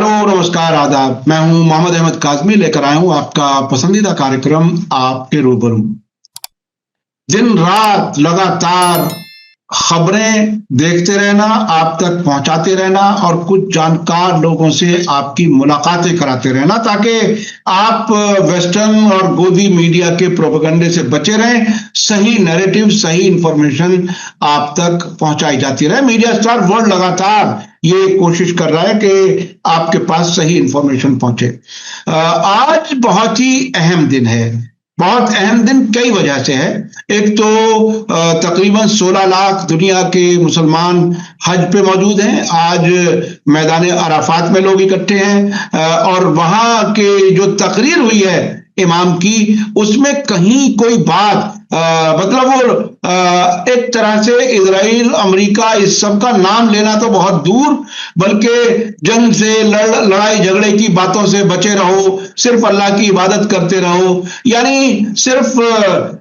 Hello, नमस्कार, आदाब। मैं हूं मोहम्मद अहमद काज़मी, लेकर आया हूं आपका पसंदीदा कार्यक्रम आपके रूबरू। दिन रात लगातार खबरें देखते रहना, आप तक पहुंचाते रहना और कुछ जानकार लोगों से आपकी मुलाकातें कराते रहना, ताकि आप वेस्टर्न और गोदी मीडिया के प्रोपेगेंडे से बचे रहें। सही नैरेटिव, सही इंफॉर्मेशन आप तक पहुंचाई जाती रहे। मीडिया स्टार वर्ल्ड लगातार ये कोशिश कर रहा है कि आपके पास सही इंफॉर्मेशन पहुंचे। आज बहुत ही अहम दिन है। बहुत अहम दिन कई वजह से है। एक तो तकरीबन 16 लाख दुनिया के मुसलमान हज पे मौजूद हैं। आज मैदान अराफात में लोग इकट्ठे हैं और वहां के जो तकरीर हुई है इमाम की, उसमें कहीं कोई बात मतलब वो एक तरह से इजराइल, अमेरिका, इस सब का नाम लेना तो बहुत दूर, बल्कि जंग से, लड़ाई झगड़े की बातों से बचे रहो, सिर्फ अल्लाह की इबादत करते रहो, यानी सिर्फ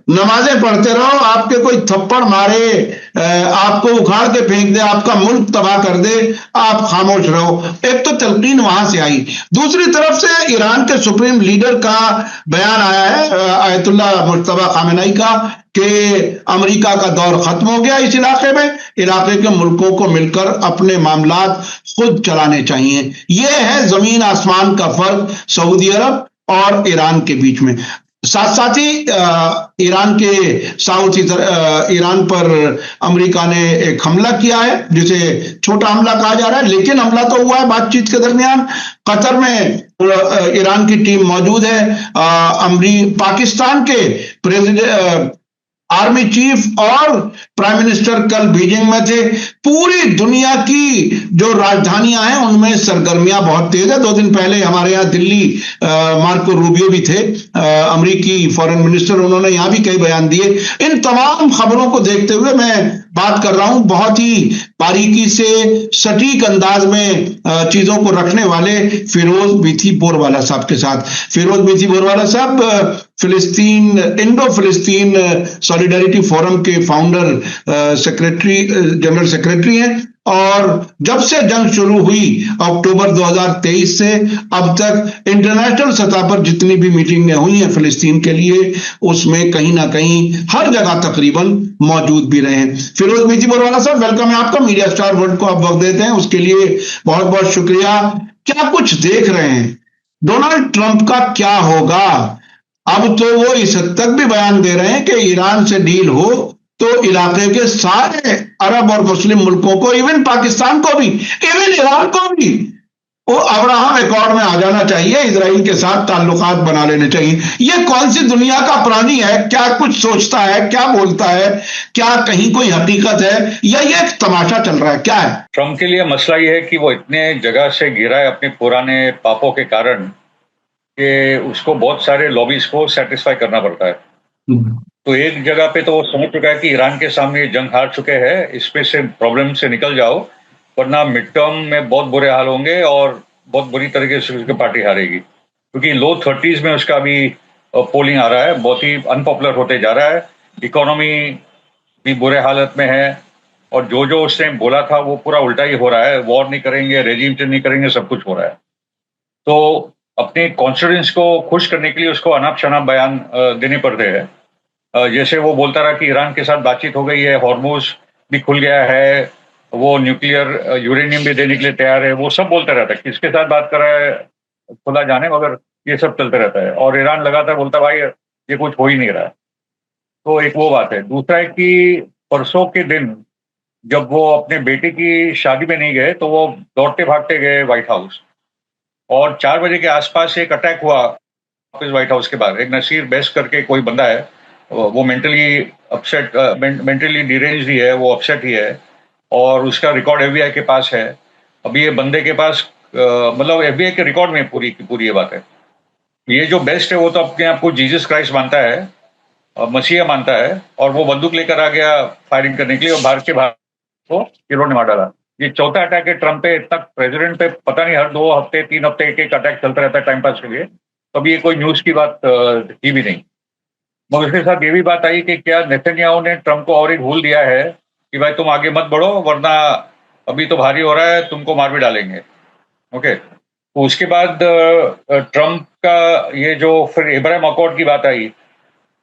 नमाजें पढ़ते रहो। आपके कोई थप्पड़ मारे, आपको उखाड़ के फेंक दे, आपका मुल्क तबाह कर दे, आप खामोश रहो। एक तो तलकीन वहां से आई। दूसरी तरफ से ईरान के सुप्रीम लीडर का बयान आया है, आयतुल्लाह मुज्तबा खामेनेई का, कि अमेरिका का दौर खत्म हो गया इस इलाके में। इलाके के मुल्कों को मिलकर अपने मामलात खुद चलाने चाहिए। यह है जमीन आसमान का फर्क सऊदी अरब और ईरान के बीच में। साथ साथ ही ईरान के ईरान पर अमेरिका ने एक हमला किया है, जिसे छोटा हमला कहा जा रहा है, लेकिन हमला तो हुआ है बातचीत के दरमियान। कतर में ईरान की टीम मौजूद है। पाकिस्तान के प्रेसिडेंट, आर्मी चीफ और प्राइम मिनिस्टर कल बीजिंग में थे। पूरी दुनिया की जो राजधानियां हैं उनमें सरगर्मियां बहुत तेज है। 2 दिन पहले हमारे यहाँ दिल्ली मार्को रूबियो भी थे, अमेरिकी फॉरेन मिनिस्टर, उन्होंने यहां भी कई बयान दिए। इन तमाम खबरों को देखते हुए मैं बात कर रहा हूं बहुत ही बारीकी से, सटीक अंदाज में चीजों को रखने वाले फिरोज बीथी बोरवाला साहब के साथ। फिरोज बीथी बोरवाला साहब फिलिस्तीन, इंडो फिलिस्तीन सॉलिडारिटी फोरम के फाउंडर, जनरल सेक्रेटरी हैं, और जब से जंग शुरू हुई अक्टूबर 2023 से अब तक इंटरनेशनल सतह पर जितनी भी मीटिंगें हुई हैं फिलिस्तीन के लिए, उसमें कहीं ना कहीं हर जगह तकरीबन मौजूद भी रहे हैं। फिरोज बीथी बोरवाला साहब, वेलकम है आपका। मीडिया स्टार वर्ल्ड को आप वक्त देते हैं, उसके लिए बहुत बहुत शुक्रिया। क्या कुछ देख रहे हैं? डोनाल्ड ट्रंप का क्या होगा? अब तो वो इस हद तक भी बयान दे रहे हैं कि ईरान से डील हो तो इलाके के सारे अरब और मुस्लिम मुल्कों को, इवन पाकिस्तान को भी, इवन ईरान को भी, वो अब्राहम एकॉर्ड में आ जाना चाहिए, इजराइल के साथ ताल्लुकात बना लेने चाहिए। ये कौन सी दुनिया का प्राणी है? क्या कुछ सोचता है? क्या बोलता है? क्या कहीं कोई हकीकत है या ये एक तमाशा चल रहा है? क्या है ट्रंप के लिए? मसला ये है कि वो इतने जगह से गिरा है अपने पुराने पापों के कारण कि उसको बहुत सारे लॉबीज को सेटिस्फाई करना पड़ता है। तो एक जगह पे तो वो समझ चुका है कि ईरान के सामने जंग हार चुके हैं, इसमें से प्रॉब्लम से निकल जाओ, वरना मिड टर्म में बहुत बुरे हाल होंगे और बहुत बुरी तरीके से उसकी पार्टी हारेगी। क्योंकि लो 30s में उसका अभी पोलिंग आ रहा है, बहुत ही अनपॉपुलर होते जा रहा है, इकोनॉमी भी बुरे हालत में है, और जो जो उसने बोला था वो पूरा उल्टा ही हो रहा है। वॉर नहीं करेंगे, रेजिम चेंज नहीं करेंगे, सब कुछ हो रहा है। तो अपने कॉन्स्टिट्यूएंट्स को खुश करने के लिए उसको अनाप शनाप बयान देने पड़ते हैं। जैसे वो बोलता रहा कि ईरान के साथ बातचीत हो गई है, हॉर्मुज भी खुल गया है, वो न्यूक्लियर यूरेनियम भी देने के लिए तैयार है, वो सब बोलता रहता है। किसके साथ बात कर रहा है खुला जाने, मगर ये सब चलते रहता है। और ईरान लगातार बोलता भाई ये कुछ हो ही नहीं रहा है। तो एक वो बात है। दूसरा है कि परसों के दिन जब वो अपने बेटे की शादी में नहीं गए, तो वो दौड़ते भागते गए व्हाइट हाउस, और 4 बजे के आसपास एक अटैक हुआ वापस व्हाइट हाउस के बाहर। एक नसीर बेस्ट करके कोई बंदा है, वो मेंटली अपसेट, मेंटली डिरेंज्ड ही है, वो अपसेट ही है, और उसका रिकॉर्ड एफबीआई के पास है। अभी ये बंदे के पास मतलब एफबीआई के रिकॉर्ड में पूरी की पूरी ये बात है। ये जो बेस्ट है वो तो अपने आप को जीसस क्राइस्ट मानता है, मसीहा मानता है, और वो बंदूक लेकर आ गया फायरिंग करने के लिए, और बाहर को किलो ने मार डाला। ये चौथा अटैक है ट्रंप पे। तक प्रेसिडेंट पे पता नहीं हर 2 हफ्ते 3 हफ्ते एक अटैक चलता रहता है टाइम पास के लिए। कभी ये कोई न्यूज की बात की भी नहीं। मगर उसके साथ ये भी बात आई कि क्या नेतन्याहू ने ट्रंप को और एक भूल दिया है कि भाई तुम आगे मत बढ़ो, वरना अभी तो भारी हो रहा है, तुमको मार भी डालेंगे। ओके, तो उसके बाद ट्रंप का ये जो फिर इब्राहिम अकॉर्ड की बात आई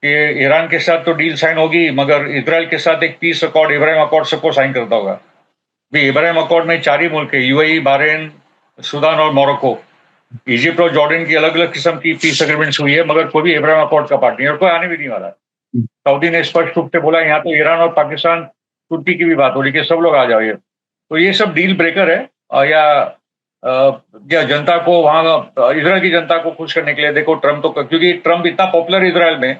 कि ईरान के साथ तो डील साइन होगी, मगर इजराइल के साथ एक पीस अकॉर्ड, इब्राहिम अकॉर्ड सबको साइन करता होगा। भी इब्राहिम अकॉर्ड में 4 ही मुल्क है, यूएई, बहरीन, सूडान और मोरक्को। इजिप्ट और जॉर्डन की अलग अलग किस्म की पीस एग्रीमेंट्स हुई है, मगर कोई भी इब्राहिम अकॉर्ड का पार्ट नहीं है और कोई आने भी नहीं वाला। सऊदी ने स्पष्ट रूप से बोला यहाँ तो ईरान और पाकिस्तान, तुर्की की भी बात हो रही है कि सब लोग आ जाओ। तो ये सब डील ब्रेकर है। या जनता को वहां, इजराइल की जनता को खुश करने के लिए देखो ट्रंप तो, क्योंकि ट्रंप इतना पॉपुलर इजराइल में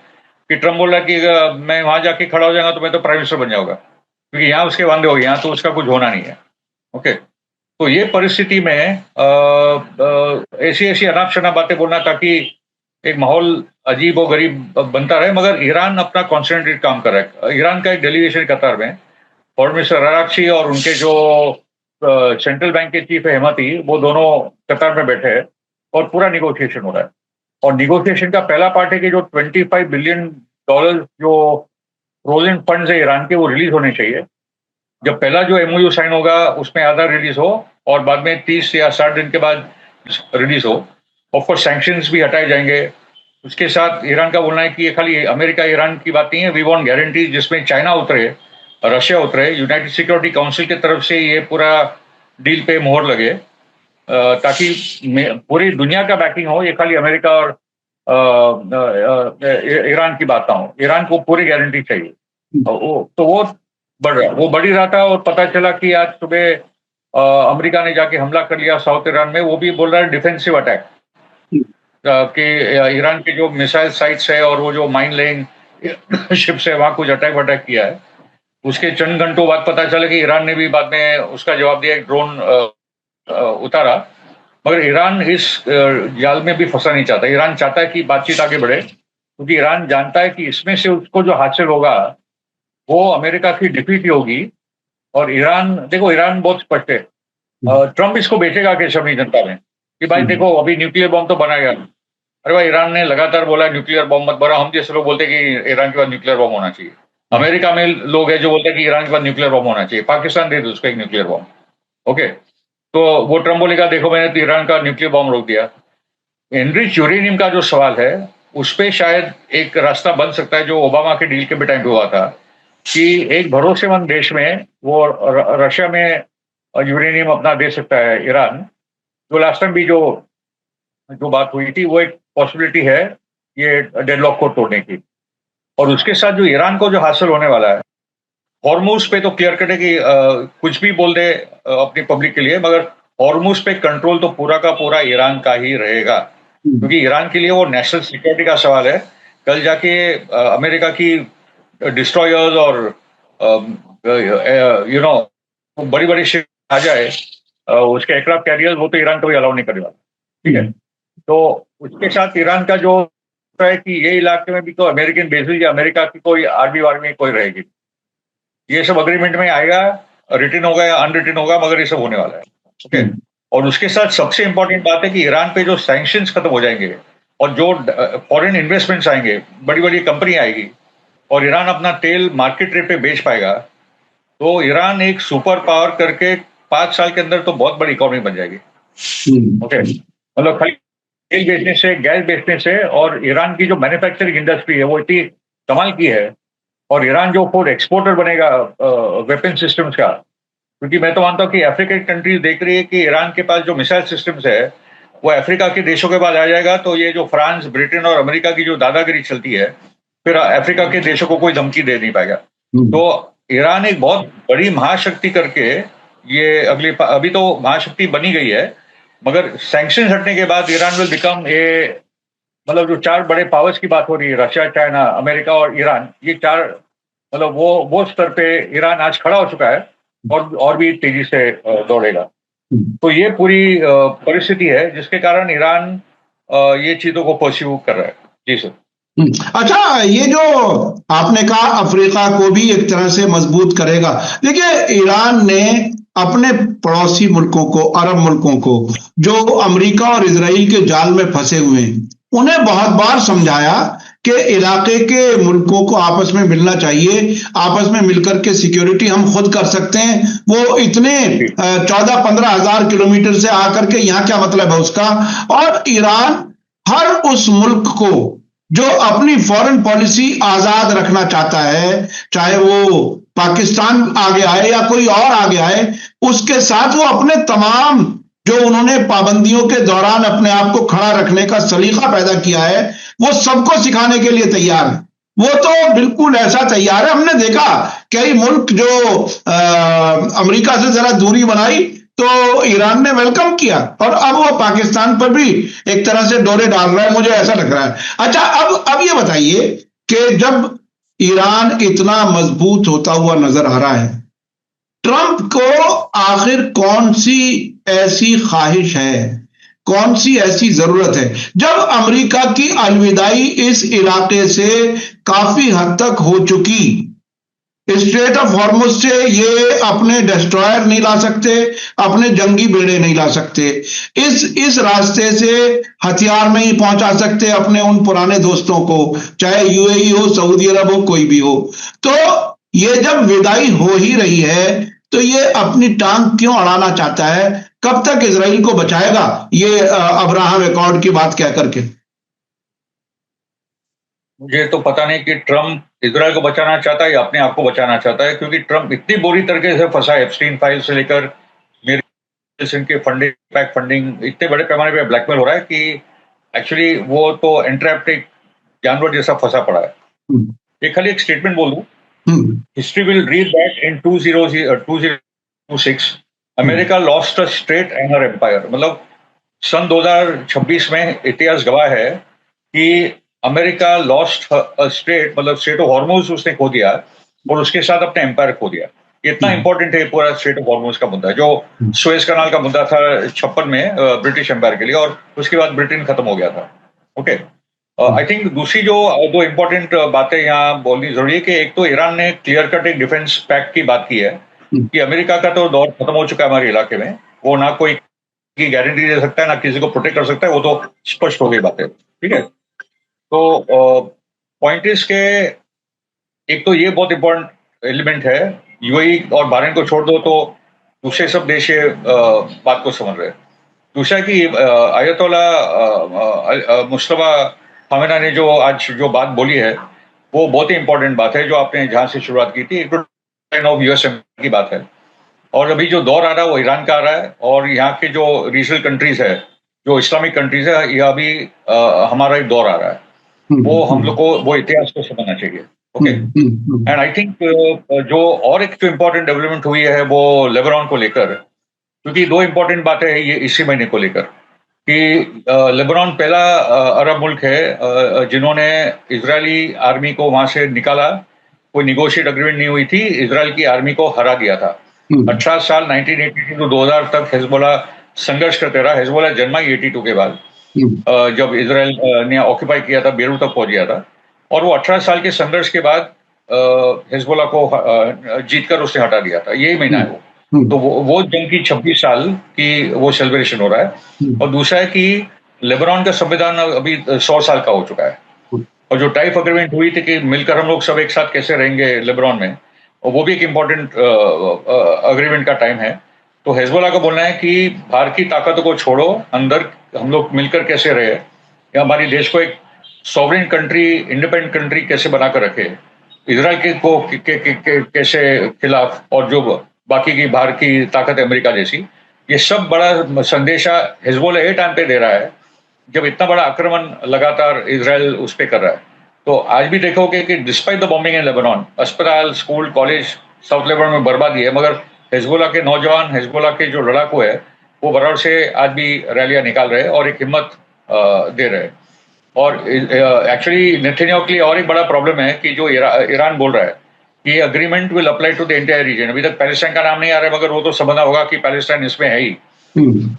कि ट्रंप बोल रहा है कि मैं वहां जाके खड़ा हो जाऊंगा तो मैं तो प्राइम मिनिस्टर बन जाऊंगा, क्योंकि यहाँ उसके वादे हो गए, यहाँ तो उसका कुछ होना नहीं है। ओके, तो ये परिस्थिति में ऐसी ऐसी अनाप शनाप बातें बोलना ताकि एक माहौल अजीब और गरीब बनता रहे, मगर ईरान अपना कॉन्सेंट्रेट काम कर रहा है। ईरान का एक डेलीगेशन कतार में फॉरेन मिनिस्टर अराक्ची और उनके जो सेंट्रल बैंक के चीफ हेमती, वो दोनों कतार में बैठे हैं और पूरा निगोशिएशन हो रहा है। और निगोशिएशन का पहला पार्ट है कि जो $25 बिलियन जो फ्रोजन फंड्स है ईरान के, वो रिलीज होने चाहिए। जब पहला जो एमओयू साइन होगा उसमें आधा रिलीज हो और बाद में 30 या 60 दिन के बाद रिलीज हो। ऑफकोर्स सैंक्शंस भी हटाए जाएंगे। उसके साथ ईरान का बोलना है कि ये खाली अमेरिका ईरान की बात नहीं है, वी वांट गारंटी जिसमें चाइना उतरे, रशिया उतरे, यूनाइटेड सिक्योरिटी काउंसिल की तरफ से ये पूरा डील पे मोहर लगे, ताकि पूरी दुनिया का बैकिंग हो, ये खाली अमेरिका और ईरान की बात ना हो। ईरान को पूरी गारंटी चाहिए। तो वो बढ़ ही रहा था और पता चला कि आज सुबह अमेरिका ने जाके हमला कर लिया साउथ ईरान में। वो भी बोल रहा है डिफेंसिव अटैक, कि ईरान के जो मिसाइल साइट्स है और वो जो माइन लेइंग शिप्स है वहां कुछ अटैक किया है। उसके चंद घंटों बाद पता चला कि ईरान ने भी बाद में उसका जवाब दिया, एक ड्रोन उतारा। मगर ईरान इस जाल में भी फंसा नहीं चाहता। ईरान चाहता है कि बातचीत आगे बढ़े, क्योंकि ईरान जानता है कि इसमें से उसको जो हासिल होगा वो अमेरिका की डिफीट ही होगी। और ईरान, देखो ईरान बहुत स्पष्ट है, ट्रंप इसको बेचेगा कैसे अपनी जनता में कि भाई देखो अभी न्यूक्लियर बॉम्ब तो बनाएगा। अरे भाई, ईरान ने लगातार बोला न्यूक्लियर बॉम्ब मत बनाओ। हम जैसे लोग बोलते हैं कि ईरान के पास न्यूक्लियर बॉम्ब होना चाहिए। अमेरिका में लोग हैं जो बोलते हैं कि ईरान के पास न्यूक्लियर बॉम्ब होना चाहिए, पाकिस्तान दे दो उसको एक न्यूक्लियर बॉम्ब। ओके, तो वो ट्रंप बोलेगा देखो मैंने तो ईरान का न्यूक्लियर बॉम्ब रोक दिया। एनरिच यूरेनियम का जो सवाल है उस पर शायद एक रास्ता बन सकता है, जो ओबामा के डील के भी टाइम पे हुआ था, कि एक भरोसेमंद देश में वो रशिया में यूरेनियम अपना दे सकता है ईरान। जो लास्ट टाइम भी जो बात हुई थी वो एक पॉसिबिलिटी है ये डेडलॉक को तोड़ने की। और उसके साथ जो ईरान को जो हासिल होने वाला है, हॉर्मुज पे तो क्लियर कट है कि कुछ भी बोल दे अपनी पब्लिक के लिए, मगर हॉर्मुज पे कंट्रोल तो पूरा का पूरा ईरान का ही रहेगा, क्योंकि ईरान के लिए वो नेशनल सिक्योरिटी का सवाल है। कल जाके अमेरिका की डिस्ट्रॉयर्स और बड़ी बड़ी शिप आ जाए, उसके एयरक्राफ्ट कैरियर्स, वो तो ईरान को भी अलाउ नहीं करेगा। ठीक है, तो उसके साथ ईरान का जो है कि ये इलाके में भी तो अमेरिकन बेसिस या अमेरिका की कोई आर्मी वार्मी कोई रहेगी। ये सब अग्रीमेंट में आएगा, रिटन होगा या अनरिटन होगा, मगर ये सब होने वाला है। ओके, और उसके साथ सबसे इंपॉर्टेंट बात है कि ईरान पे जो सैंक्शंस खत्म हो जाएंगे और जो फॉरेन इन्वेस्टमेंट्स आएंगे, बड़ी बड़ी कंपनी आएगी और ईरान अपना तेल मार्केट रेट पे बेच पाएगा, तो ईरान एक सुपर पावर करके 5 साल के अंदर तो बहुत बड़ी इकोनॉमी बन जाएगी। ओके, मतलब खाली तेल बेचने से, गैस बेचने से, और ईरान की जो मैन्युफैक्चरिंग इंडस्ट्री है वो इतनी कमाल की है। और ईरान जो फूड एक्सपोर्टर बनेगा वेपन सिस्टम्स का, क्योंकि मैं तो मानता हूँ कि अफ्रीकन कंट्रीज देख रही है कि ईरान के पास जो मिसाइल सिस्टम्स है वो अफ्रीका के देशों के पास आ जाएगा, तो ये जो फ्रांस, ब्रिटेन और अमेरिका की जो दादागिरी चलती है, फिर अफ्रीका के देशों को कोई धमकी दे नहीं पाएगा। तो ईरान एक बहुत बड़ी महाशक्ति करके ये अभी तो महाशक्ति बनी गई है, मगर सैंक्शन हटने के बाद ईरान विल बिकम ए, मतलब जो 4 बड़े पावर्स की बात हो रही है, रशिया, चाइना, अमेरिका और ईरान, ये 4, मतलब वो स्तर पे ईरान आज खड़ा हो चुका है और भी तेजी से दौड़ेगा। तो ये पूरी परिस्थिति है जिसके कारण ईरान ये चीजों को परस्यू कर रहा है। जी सर। अच्छा, ये जो आपने कहा अफ्रीका को भी एक तरह से मजबूत करेगा, देखिए ईरान ने अपने पड़ोसी मुल्कों को, अरब मुल्कों को, जो अमेरिका और इजराइल के जाल में फंसे हुए हैं, उन्हें बहुत बार समझाया कि इलाके के मुल्कों को आपस में मिलना चाहिए, आपस में मिलकर के सिक्योरिटी हम खुद कर सकते हैं। वो इतने 14-15 हजार किलोमीटर से आकर के यहाँ क्या मतलब है उसका। और ईरान हर उस मुल्क को जो अपनी फॉरेन पॉलिसी आजाद रखना चाहता है, चाहे वो पाकिस्तान आगे आए या कोई और आगे आए, उसके साथ वो अपने तमाम जो उन्होंने पाबंदियों के दौरान अपने आप को खड़ा रखने का सलीका पैदा किया है, वो सबको सिखाने के लिए तैयार है। वो तो बिल्कुल ऐसा तैयार है। हमने देखा कई मुल्क जो अमेरिका से जरा दूरी बनाई तो ईरान ने वेलकम किया, और अब वो पाकिस्तान पर भी एक तरह से डोरे डाल रहा है, मुझे ऐसा लग रहा है। अच्छा, अब ये बताइए कि जब ईरान इतना मजबूत होता हुआ नजर आ रहा है, ट्रंप को आखिर कौन सी ऐसी ख्वाहिश है, कौन सी ऐसी जरूरत है, जब अमेरिका की अलविदाई इस इलाके से काफी हद तक हो चुकी, स्ट्रेट ऑफ हॉर्मुज से ये अपने डिस्ट्रॉयर नहीं ला सकते, अपने जंगी बेड़े नहीं ला सकते, इस रास्ते से हथियार नहीं पहुंचा सकते अपने उन पुराने दोस्तों को, चाहे यूएई हो, सऊदी अरब हो, कोई भी हो। तो ये जब विदाई हो ही रही है तो ये अपनी टांग क्यों अड़ाना चाहता है? कब तक इजराइल को बचाएगा ये अब्राहम अकॉर्ड की बात कह करके? मुझे तो पता नहीं कि ट्रंप इजराइल को बचाना चाहता है या अपने आप को बचाना चाहता है, क्योंकि ट्रंप इतनी बुरी तरीके से फंसा है, एप्स्टीन फाइल से लेकर मेरी के फंडिंग इतने बड़े पैमाने पे ब्लैकमेल हो रहा है कि एक्चुअली वो तो एंट्रैप्टिक जानवर जैसा फंसा पड़ा है। ये खाली एक स्टेटमेंट बोल दूं, history will read that in 2026 America lost a state and her empire. मतलब सन 2026 में इतिहास गवाह है कि अमेरिका लॉस्ट अ स्टेट, मतलब स्टेट ऑफ हॉर्मुज उसने खो दिया और उसके साथ अपने एम्पायर खो दिया। इतना इंपॉर्टेंट है पूरा स्टेट ऑफ हॉर्मुज का मुद्दा, जो सुएज कनाल का मुद्दा था 56 में ब्रिटिश एम्पायर के लिए, और उसके बाद ब्रिटेन खत्म हो गया था। ओके, आई थिंक दूसरी जो दो इंपॉर्टेंट बातें यहाँ बोलनी जरूरी है कि एक तो ईरान ने क्लियर कट एक डिफेंस पैक्ट की बात की है कि अमेरिका का तो दौर खत्म हो चुका है हमारे इलाके में, वो ना कोई की गारंटी दे सकता है ना किसी को प्रोटेक्ट कर सकता है, वो तो स्पष्ट हो गई बातें। ठीक है, तो पॉइंट इज के एक तो ये बहुत इंपॉर्टेंट एलिमेंट है, यूएई और बहरीन को छोड़ दो तो दूसरे सब देश ये बात को समझ रहे हैं। दूसरा कि आयतोला मुस्तफा खामेनी ने जो आज जो बात बोली है वो बहुत ही इंपॉर्टेंट बात है, जो आपने जहां से शुरुआत की थी, ऑफ यूएस की बात है। और अभी जो दौर आ रहा है वो ईरान का आ रहा है, और यहाँ के जो रीजनल कंट्रीज है, जो इस्लामिक कंट्रीज है, यह अभी हमारा एक दौर आ रहा है, वो हम लोग को वो इतिहास को समझना चाहिए। ओके, एंड आई थिंक जो और एक जो इम्पोर्टेंट डेवलपमेंट हुई है वो लेबनान को लेकर, क्योंकि दो इम्पोर्टेंट बातें हैं ये इसी महीने को लेकर कि लेबनान पहला अरब मुल्क है जिन्होंने इजरायली आर्मी को वहां से निकाला, कोई निगोशिएट अग्रीमेंट नहीं हुई थी, इजराइल की आर्मी को हरा दिया था। 18 साल 1982 to 2000 तक हिजबुल्ला संघर्ष करते रहा। हिजबुल्ला जन्मा ही 82 के बाद, जब इजराइल ने ऑक्यूपाई किया था, बेरूत तक पहुंच गया था, और वो 18 साल के संघर्ष के बाद हिजबुल्ला को जीतकर उसने हटा दिया था। यही महीना है वो। तो वो जंग की 26 साल की वो सेलिब्रेशन हो रहा है। और दूसरा है कि लेबनान का संविधान अभी 100 साल का हो चुका है, और जो टाइप अग्रीमेंट हुई थी कि मिलकर हम लोग सब एक साथ कैसे रहेंगे लेबनान में, और वो भी एक इम्पोर्टेंट अग्रीमेंट का टाइम है। तो हिजबुल्ला का बोलना है कि बाहर की ताकतों को छोड़ो, अंदर हम लोग मिलकर कैसे रहे, या हमारी देश को एक सॉवरेन कंट्री, इंडिपेंडेंट कंट्री कैसे बनाकर रखे, इजराइल के को कैसे खिलाफ, और जो बाकी की बाहर की ताकत अमेरिका जैसी, ये सब बड़ा संदेशा हिजबुल्ला ये टाइम पे दे रहा है जब इतना बड़ा आक्रमण लगातार इजराइल उस पर कर रहा है। तो आज भी देखोगे कि despite the bombing in Lebanon, अस्पताल, स्कूल, कॉलेज साउथ लेबनान में बर्बादी है, मगर हिजबुल्ला के नौजवान, हिजबुल्ला के जो लड़ाकू है, वो बराबर से आज भी रैलियां निकाल रहे हैं और एक हिम्मत दे रहे हैं। और एक्चुअली नेतन्याहू के लिए और एक बड़ा प्रॉब्लम है कि जो ईरान बोल रहा है कि agreement will apply to the entire region. अभी तक पैलेस्टाइन का नाम नहीं आ रहा है, मगर वो तो समझना होगा कि पैलेस्टाइन इसमें है ही।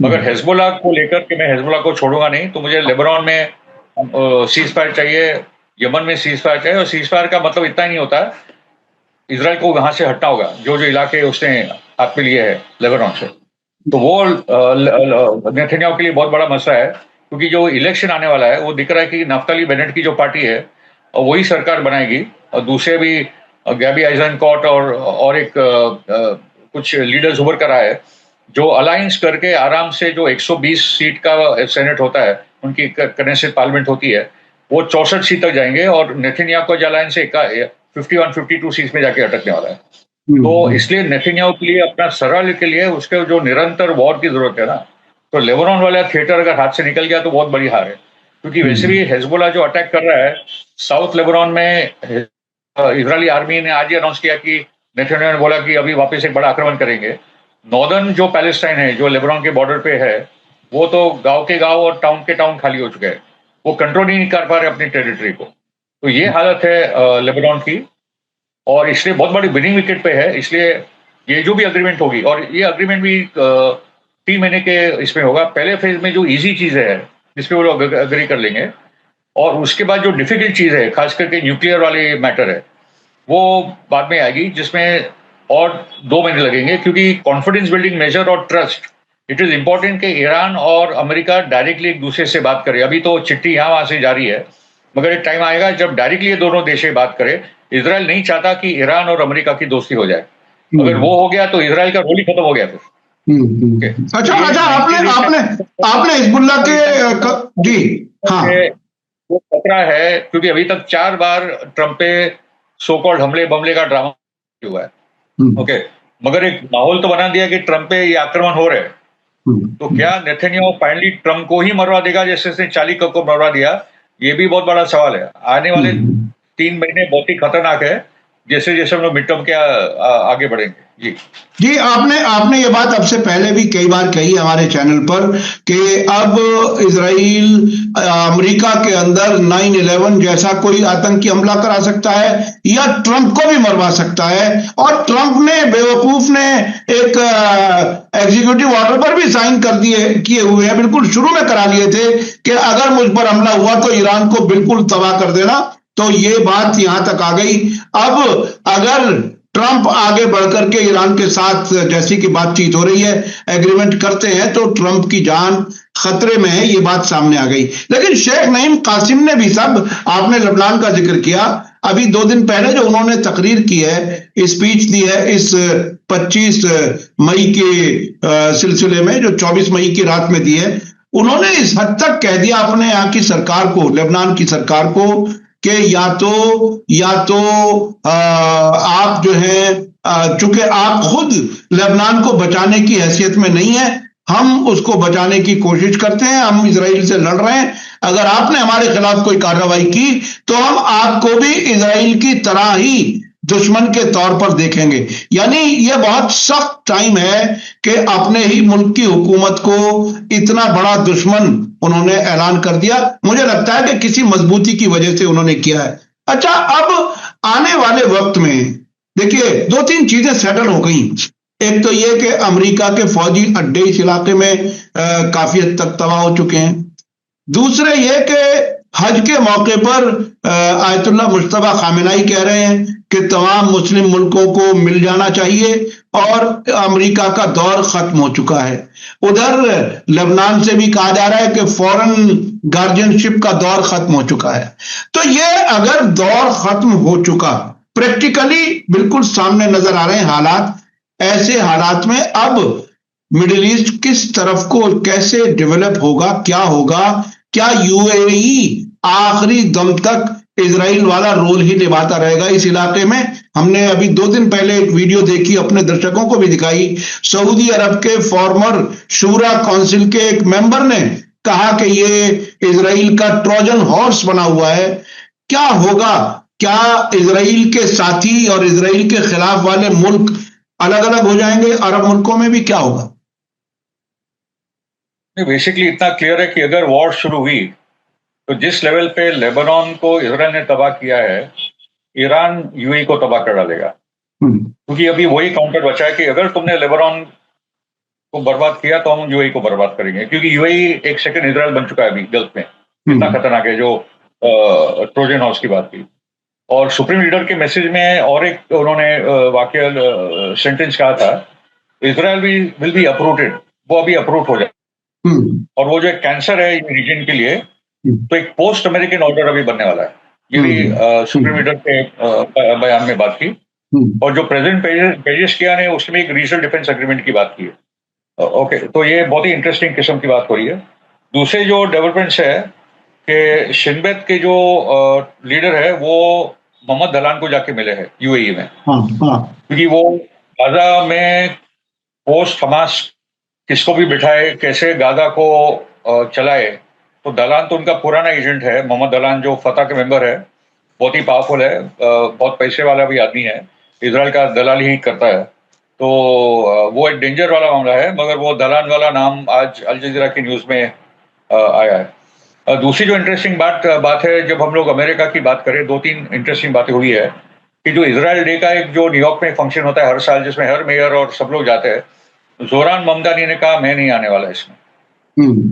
मगर हिजबुल्ला को लेकर कि मैं हिजबुल्ला को छोड़ूंगा नहीं, तो मुझे लेबनान में सीज फायर चाहिए, यमन में सीज फायर चाहिए, और सीज फायर का मतलब इतना ही नहीं होता, इजराइल को वहां से हटना होगा, जो जो इलाके उसने हाथ में लिए है लेबनान से। तो वो नेतन्याहू के लिए बहुत बड़ा मसला है, क्योंकि जो इलेक्शन आने वाला है वो दिख रहा है कि नफ्ताली बेनेट की जो पार्टी है और वही सरकार बनाएगी। और दूसरे भी गैबी आइजनकॉट और एक कुछ लीडर्स उभर कर आए जो अलायंस करके आराम से जो 120 सीट का सेनेट होता है, उनकी कनेसेट पार्लियामेंट होती है, वो 64 सीट तक जाएंगे और नेतन्याहू का जो अलायंस है 51-52 सीट में जाके अटकने वाला है। तो इसलिए नेतन्याहू के लिए, अपना सरल के लिए, उसके जो निरंतर वॉर की जरूरत है ना, तो लेबनान वाला थिएटर अगर हाथ से निकल गया तो बहुत बड़ी हार है। क्योंकि वैसे भी हेजबोला जो अटैक कर रहा है साउथ लेबनान में, इजरायली आर्मी ने आज ही अनाउंस किया कि नेतन्याहू ने बोला कि अभी वापस एक बड़ा आक्रमण करेंगे। नॉर्दर्न जो पैलेस्टाइन है, जो लेबनान के बॉर्डर पे है, वो तो गांव के गांव और टाउन के टाउन खाली हो चुके हैं। वो कंट्रोल ही नहीं कर पा रहे अपनी टेरिटरी को। तो ये हालत है लेबनान की, और इसलिए बहुत बड़ी विनिंग विकेट पे है। इसलिए ये जो भी अग्रीमेंट होगी, और ये अग्रीमेंट भी 3 महीने के इसमें होगा। पहले फेज में जो इजी चीजें है जिसपे वो लोग अग्री कर लेंगे, और उसके बाद जो डिफिकल्ट चीज है, खास करके न्यूक्लियर वाली मैटर है, वो बाद में आएगी, जिसमें और 2 महीने लगेंगे। क्योंकि कॉन्फिडेंस बिल्डिंग मेजर और ट्रस्ट, इट इज इंपॉर्टेंट कि ईरान और अमेरिका डायरेक्टली एक दूसरे से बात करें। अभी तो चिट्ठी यहाँ वहां से जारी है, मगर एक टाइम आएगा जब डायरेक्टली ये दोनों देश बात करें। इजराइल नहीं चाहता कि ईरान और अमेरिका की दोस्ती हो जाए। अगर वो हो गया तो इजराइल का रोल ही खत्म हो गया फिर। Okay. अच्छा, आपने आपने आपने हिजबुल्ला के जी हाँ, वो खतरा है क्योंकि अभी तक 4 बार ट्रंप पे सो कॉल्ड हमले बमले का ड्रामा हुआ है। ओके, मगर एक माहौल तो बना दिया कि ट्रंप पे ये आक्रमण हो रहे हैं। तो क्या नेतन्याहू फाइनली ट्रंप को ही मरवा देगा जैसे उसने चार्ली कर्क को मरवा दिया? ये भी बहुत बड़ा सवाल है। आने वाले 3 महीने बहुत ही खतरनाक है, जैसे जैसे हम लोग मिड टर्म के आगे बढ़ेंगे। जी, आपने ये बात अब से पहले भी कई बार कही हमारे चैनल पर कि अब इजराइल अमेरिका के अंदर 9/11 जैसा कोई आतंकी हमला करा सकता है या ट्रंप को भी मरवा सकता है। और ट्रंप ने, बेवकूफ ने, एक एग्जीक्यूटिव ऑर्डर पर भी साइन कर दिए किए हुए हैं, बिल्कुल शुरू में करा लिए थे कि अगर मुझ पर हमला हुआ तो ईरान को बिल्कुल तबाह कर देना। तो ये बात यहां तक आ गई। अब अगर ट्रंप आगे बढ़कर के ईरान के साथ जैसी की बातचीत हो रही है, एग्रीमेंट करते हैं, तो ट्रंप की जान खतरे में है, ये बात सामने आ गई। लेकिन शेख नईम कासिम ने भी, सब आपने लेबनान का जिक्र किया, अभी 2 दिन पहले जो उन्होंने तकरीर की है, स्पीच दी है इस 25 मई के सिलसिले में, जो 24 मई की रात में दी है, उन्होंने इस हद तक कह दिया अपने यहाँ की सरकार को, लेबनान की सरकार को, कि या तो आप जो है, चूंकि आप खुद लेबनान को बचाने की हैसियत में नहीं है, हम उसको बचाने की कोशिश करते हैं, हम इजराइल से लड़ रहे हैं, अगर आपने हमारे खिलाफ कोई कार्रवाई की तो हम आपको भी इजराइल की तरह ही दुश्मन के तौर पर देखेंगे। यानी यह बहुत सख्त टाइम है कि अपने ही मुल्क की हुकूमत को इतना बड़ा दुश्मन उन्होंने ऐलान कर दिया। मुझे लगता है कि किसी मजबूती की वजह से उन्होंने किया है। अच्छा, अब आने वाले वक्त में देखिए 2-3 चीजें सेटल हो गई। एक तो यह कि अमेरिका के फौजी अड्डे इस इलाके में काफी हद तक तबाह हो चुके हैं। दूसरे ये कि हज के मौके पर आयतुल्लाह मुश्तबा खामेनाई कह रहे हैं कि तमाम मुस्लिम मुल्कों को मिल जाना चाहिए और अमेरिका का दौर खत्म हो चुका है। उधर लेबनान से भी कहा जा रहा है कि फॉरेन गार्जियनशिप का दौर खत्म हो चुका है। तो ये अगर दौर खत्म हो चुका, प्रैक्टिकली बिल्कुल सामने नजर आ रहे हैं हालात, ऐसे हालात में अब मिडिल ईस्ट किस तरफ को कैसे डेवलप होगा, क्या होगा? क्या यूएई आखिरी दम तक इजराइल वाला रोल ही निभाता रहेगा इस इलाके में? हमने अभी 2 दिन पहले एक वीडियो देखी, अपने दर्शकों को भी दिखाई। सऊदी अरब के फॉर्मर शूरा काउंसिल के एक मेंबर ने कहा कि ये इजराइल का ट्रोजन हॉर्स बना हुआ है। क्या होगा? क्या इजराइल के साथी और इजराइल के खिलाफ वाले मुल्क अलग अलग हो जाएंगे? अरब मुल्कों में भी क्या होगा? बेसिकली इतना क्लियर है कि अगर वॉर शुरू हुई तो जिस लेवल पे लेबनान को इजराइल ने तबाह किया है, ईरान यूएई को तबाह कर डालेगा। क्योंकि अभी वही काउंटर बचा है कि अगर तुमने लेबनान को बर्बाद किया तो हम यूएई को बर्बाद करेंगे। क्योंकि यूएई एक सेकंड इजराइल बन चुका है अभी गल्फ में। इतना खतरनाक है, जो ट्रोजन हाउस की बात की। और सुप्रीम लीडर के मैसेज में और एक उन्होंने वाकई सेंटेंस कहा था, इजराइल विल बी अपरूटेड। वो अभी अपरूट हो जाए। और वो जो एक कैंसर है रीजन के लिए, तो एक पोस्ट अमेरिकन ऑर्डर अभी बनने वाला है। ये भी सुप्रीम लीडर के बयान में बात की। और जो प्रेसिडेंट पेजेस्किया ने उसमें एक रीजनल डिफेंस एग्रीमेंट की बात की है। ओके, तो ये बहुत ही इंटरेस्टिंग किस्म की बात हो रही है। दूसरे जो डेवलपमेंट्स है कि शिनबेत के जो लीडर है वो मोहम्मद दलान को जाके मिले हैं यूएई में, क्योंकि वो गाजा में पोस्ट हमास किसको भी बिठाए, कैसे गाजा को चलाए। तो दलान तो उनका पुराना एजेंट है, मोहम्मद दलान जो फतह के मेंबर है, बहुत ही पावरफुल है, बहुत पैसे वाला भी आदमी है, इजराइल का दलाल ही करता है। तो वो एक डेंजर वाला मामला है, मगर वो दलान वाला नाम आज अल जजीरा की न्यूज में आया है। दूसरी जो इंटरेस्टिंग बात है, जब हम लोग अमेरिका की बात करें, 2-3 इंटरेस्टिंग बातें हुई है कि जो इजराइल डे का एक जो न्यूयॉर्क में फंक्शन होता है हर साल, जिसमें हर मेयर और सब लोग जाते हैं, जोरान ममदानी ने कहा मैं नहीं आने वाला इसमें,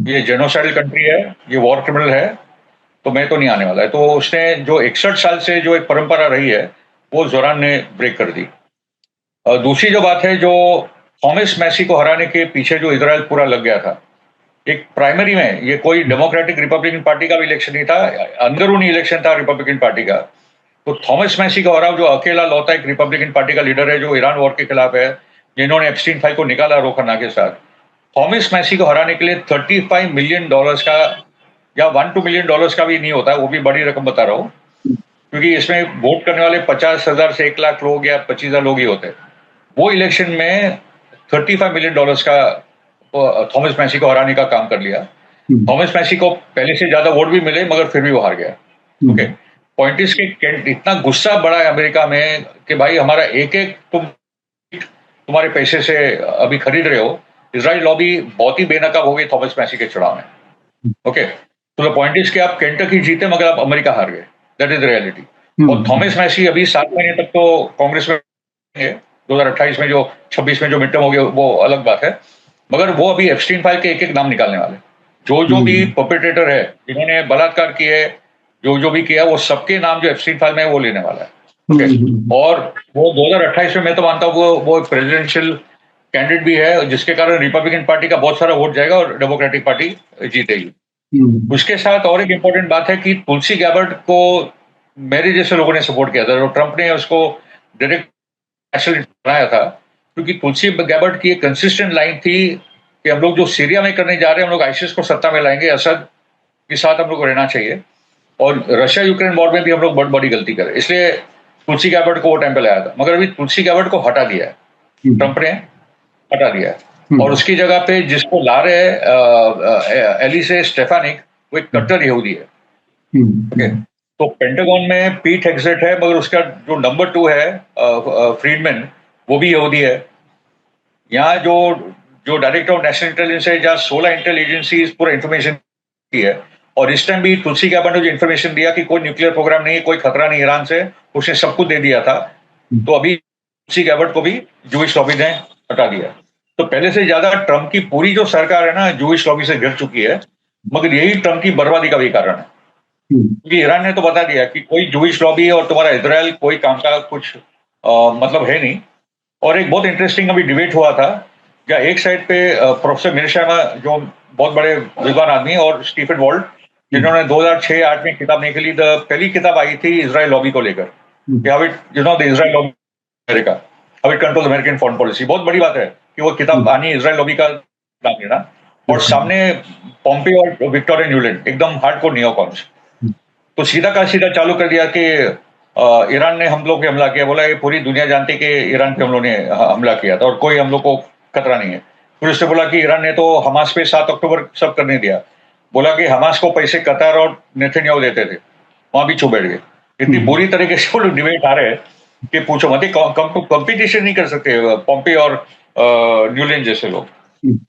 ये जेनोसाइडल कंट्री है, ये वॉर क्रिमिनल है, तो मैं तो नहीं आने वाला है। तो उसने जो 61 साल से जो एक परंपरा रही है वो जोरान ने ब्रेक कर दी। दूसरी जो बात है, जो थॉमस मैसी को हराने के पीछे जो इजराइल पूरा लग गया था, एक प्राइमरी में, ये कोई डेमोक्रेटिक रिपब्लिकन पार्टी का भी इलेक्शन नहीं था, अंदरूनी इलेक्शन था रिपब्लिकन पार्टी का। तो थॉमस मैसी का हराव, जो अकेला लौता एक रिपब्लिकन पार्टी का लीडर है जो ईरान वॉर के खिलाफ है, जिन्होंने एप्स्टीन फाइल को निकाला रो खन्ना के साथ, थॉमस मैसी को हराने के लिए $35 मिलियन का या $1-2 मिलियन का भी नहीं होता है, वो भी बड़ी रकम बता रहा हूँ, क्योंकि इसमें वोट करने वाले 50,000 से 1 लाख लोग या 25,000 लोग ही होते हैं। वो इलेक्शन में $35 मिलियन का थॉमस मैसी को हराने का काम कर लिया। थॉमस मैसी को पहले से ज्यादा वोट भी मिले, मगर फिर भी वो हार गया। ओके, पॉइंट इज के इतना गुस्सा बढ़ा है अमेरिका में कि भाई हमारा एक एक तुम्हारे पैसे से अभी खरीद रहे हो। इजराइल लॉबी बहुत ही बेनकाब हो गई थॉमस मैसी के चुनाव में। ओके, तो द पॉइंट इज कि आप केंटकी जीते मगर आप अमेरिका हार गए, दैट इज द रियलिटी। और थॉमस मैसी अभी 7 महीने तक तो कांग्रेस में 2028 में, जो 26 में जो मिड टर्म हो गया वो अलग बात है, मगर वो अभी एप्स्टीन फाइल के एक एक नाम निकालने वाले, जो भी परपेट्रेटर है, जिन्होंने बलात्कार किए, जो भी किया, वो सबके नाम जो एप्स्टीन फाइल में है वो लेने वाला है। ओके, और वो 2028 में मैं तो मानता हूँ वो प्रेसिडेंशियल कैंडिडेट भी है, जिसके कारण रिपब्लिकन पार्टी का बहुत सारा वोट जाएगा और डेमोक्रेटिक पार्टी जीतेगी। उसके साथ और एक इंपॉर्टेंट बात है कि तुलसी गैबर्ट को मेरे जैसे लोगों ने सपोर्ट किया था, ट्रंप ने उसको डायरेक्ट बनाया था, क्योंकि तुलसी गैबर्ट की एक कंसिस्टेंट लाइन थी कि हम लोग जो सीरिया में करने जा रहे हैं, हम लोग आईसिस को सत्ता में लाएंगे, असद के साथ हम लोग को रहना चाहिए, और रशिया यूक्रेन वॉर में भी हम लोग बहुत बड़ी गलती करें, इसलिए तुलसी गैबर्ट को वो टाइम पे लाया था। मगर अभी तुलसी गैबर्ट को हटा दिया है, ट्रंप ने हटा दिया है, और उसकी जगह पे जिसको ला रहे हैं एलिसे स्टेफानिक, वो एक कट्टर यहूदी है। ओके, तो पेंटागन में पीट हेग्सेट है, मगर उसका जो नंबर 2 है फ्रीडमैन, वो भी यहूदी है। यहाँ जो डायरेक्टर ऑफ नेशनल इंटेलिजेंस है, जहाँ 16 इंटेल एजेंसीज पूरा इंफॉर्मेशन की है, और इस टाइम भी तुलसी गैबर्ट ने जो इन्फॉर्मेशन दिया कि कोई न्यूक्लियर प्रोग्राम नहीं है, कोई खतरा नहीं ईरान से, उसने सब कुछ दे दिया था। तो अभी तुलसी गैबर्ट को भी जूइश लॉबी ने हटा दिया। तो पहले से ज्यादा ट्रंप की पूरी जो सरकार है ना, जूइश लॉबी से घिर चुकी है, मगर यही ट्रंप की बर्बादी का भी कारण है, क्योंकि ईरान ने तो बता दिया कि कोई जूइश लॉबी और तुम्हारा इजराइल कोई काम का कुछ मतलब है नहीं। और एक बहुत इंटरेस्टिंग अभी डिबेट हुआ था, जहाँ एक साइड पे प्रोफेसर मिरशर्मा, जो बहुत बड़े विद्वान आदमी, और स्टीफन वॉल्ट, जिन्होंने 2006-8 में किताब निकली, पहली किताब आई थी इजराइल लॉबी को लेकर, the Israel lobby America, how it control American foreign policy. बहुत बड़ी बात है कि वो किताब आनी, इजराइल लॉबी का नाम लेना, और सामने पॉम्पे और विक्टोरिया न्यूलैंड, एकदम हार्डकोर नियोकॉन्स। तो सीधा का सीधा चालू कर दिया कि ईरान ने हम लोग पे हमला किया। बोला ये पूरी दुनिया जानती कि ईरान पे हम लोगों ने हमला किया था और कोई हम लोग को खतरा नहीं है। फिर उसने बोला कि ईरान ने तो हमास पे 7 अक्टूबर सब करने दिया। बोला कि हमास को पैसे कतार और नेतन्याहू देते थे, वहां भी छू बैठ गए। इतनी बुरी तरीके से वो लोग डिबेट आ रहे हैं कि पूछो मत, कंपटीशन नहीं कर सकते पॉम्पे और न्यूलैंड जैसे लोग।